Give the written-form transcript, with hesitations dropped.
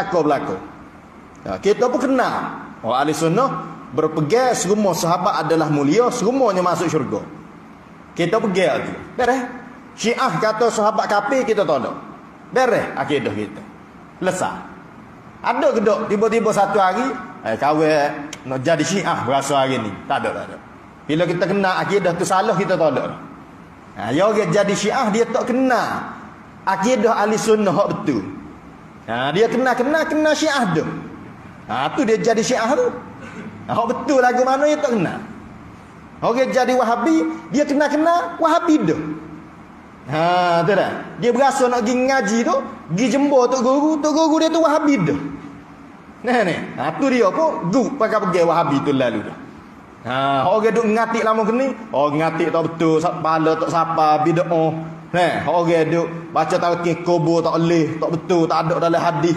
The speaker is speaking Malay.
berlaku. Kita pun kenal orang ahli sunnah berpegang semua sahabat adalah mulia, semuanya masuk syurga. Kita pegang tu. Beres. Syiah kata sahabat kafir, kita tolak. Beres akidah kita. Lesah. Ada ke tak tiba-tiba satu hari kawan nak jadi Syiah berasa hari ni? Tak ada. Bila kita kena akidah tu salah, kita tolak. Ya orang jadi Syiah dia tak kena akidah ahli sunnah hak betul. Dia kena Syiah tu. Tu dia jadi Syiah tu. Hak betul lagu mana dia tak kena. Orang jadi Wahabi, dia kena Wahabi tu. Tu dah. Dia berasa nak pergi ngaji tu, pergi jemur tok guru dia tu Wahabi tu. Ni. Tu dia pun pakai pergi Wahabi tu lalu dah. Orang duk ngatik lama kini, ngatik tak betul, pala tak sapa, bid'ah. Orang duk baca talqin kubur tak boleh, tak betul, tak ada dalam hadis.